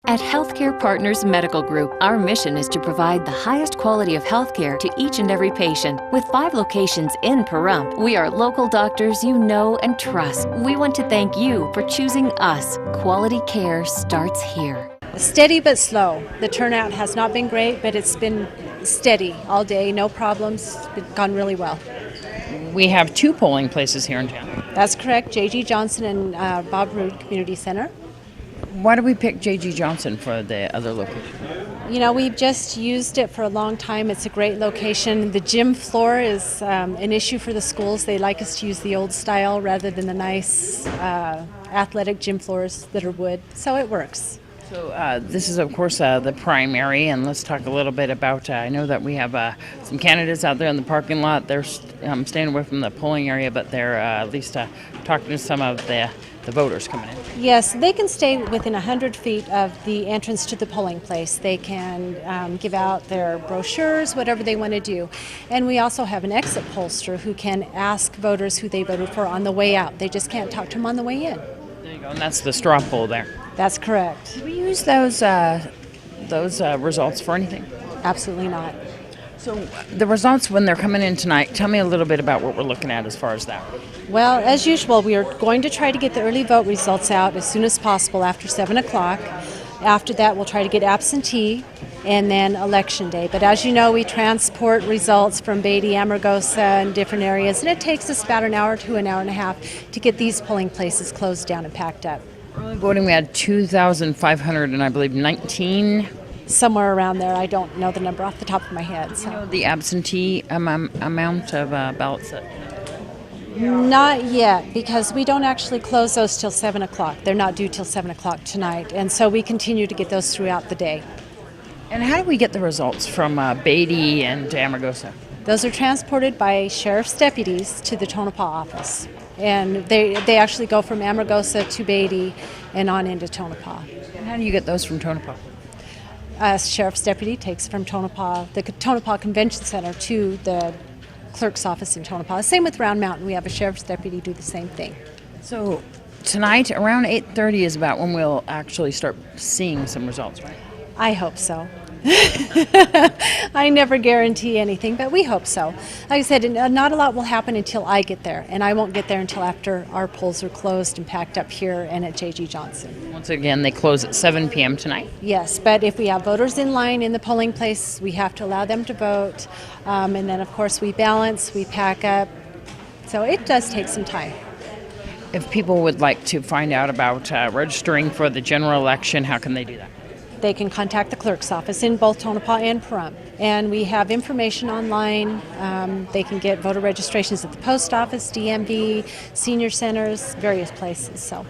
At Healthcare Partners Medical Group, our mission is to provide the highest quality of healthcare to each and every patient. With 5 locations in Pahrump, we are local doctors you know and trust. We want to thank you for choosing us. Quality care starts here. Steady but slow. The turnout has not been great, but it's been steady all day, no problems. It's gone really well. We have 2 polling places here in town. That's correct, J.G. Johnson and Bob Ruud Community Center. Why do we pick J.G. Johnson for the other location? You know, we've just used it for a long time. It's a great location. The gym floor is an issue for the schools. They like us to use the old style rather than the nice athletic gym floors that are wood, so it works. So this is, of course, the primary, and let's talk a little bit about, I know that we have some candidates out there in the parking lot. They're staying away from the polling area, but they're at least talking to some of the voters coming in. Yes, they can stay within 100 feet of the entrance to the polling place. They can give out their brochures, whatever they want to do. And we also have an exit pollster who can ask voters who they voted for on the way out. They just can't talk to them on the way in. There you go, and that's the straw poll there. That's correct. Do we use those results for anything? Absolutely not. So the results when they're coming in tonight, tell me a little bit about what we're looking at as far as that. Well, as usual, we are going to try to get the early vote results out as soon as possible after 7 o'clock. After that, we'll try to get absentee and then election day. But as you know, we transport results from Beatty, Amargosa, and different areas, and it takes us about an hour to an hour and a half to get these polling places closed down and packed up. Early voting, we had 2,500 and I believe 19. Somewhere around there. I don't know the number off the top of my head. So. You know the absentee amount of ballots? Not yet, because we don't actually close those till 7 o'clock. They're not due till 7 o'clock tonight, and so we continue to get those throughout the day. And how do we get the results from Beatty and Amargosa? Those are transported by sheriff's deputies to the Tonopah office. And they actually go from Amargosa to Beatty and on into Tonopah. And how do you get those from Tonopah? A sheriff's deputy takes from Tonopah, the Tonopah Convention Center, to the clerk's office in Tonopah. Same with Round Mountain. We have a sheriff's deputy do the same thing. So tonight around 8:30 is about when we'll actually start seeing some results, right? I hope so. I never guarantee anything, but we hope so. Like I said, not a lot will happen until I get there, and I won't get there until after our polls are closed and packed up here and at J.G. Johnson. Once again, they close at 7 p.m. tonight? Yes, but if we have voters in line in the polling place, we have to allow them to vote, and then of course we balance, we pack up, so it does take some time. If people would like to find out about registering for the general election, how can they do that? They can contact the clerk's office in both Tonopah and Pahrump. And we have information online. They can get voter registrations at the post office, DMV, senior centers, various places. So.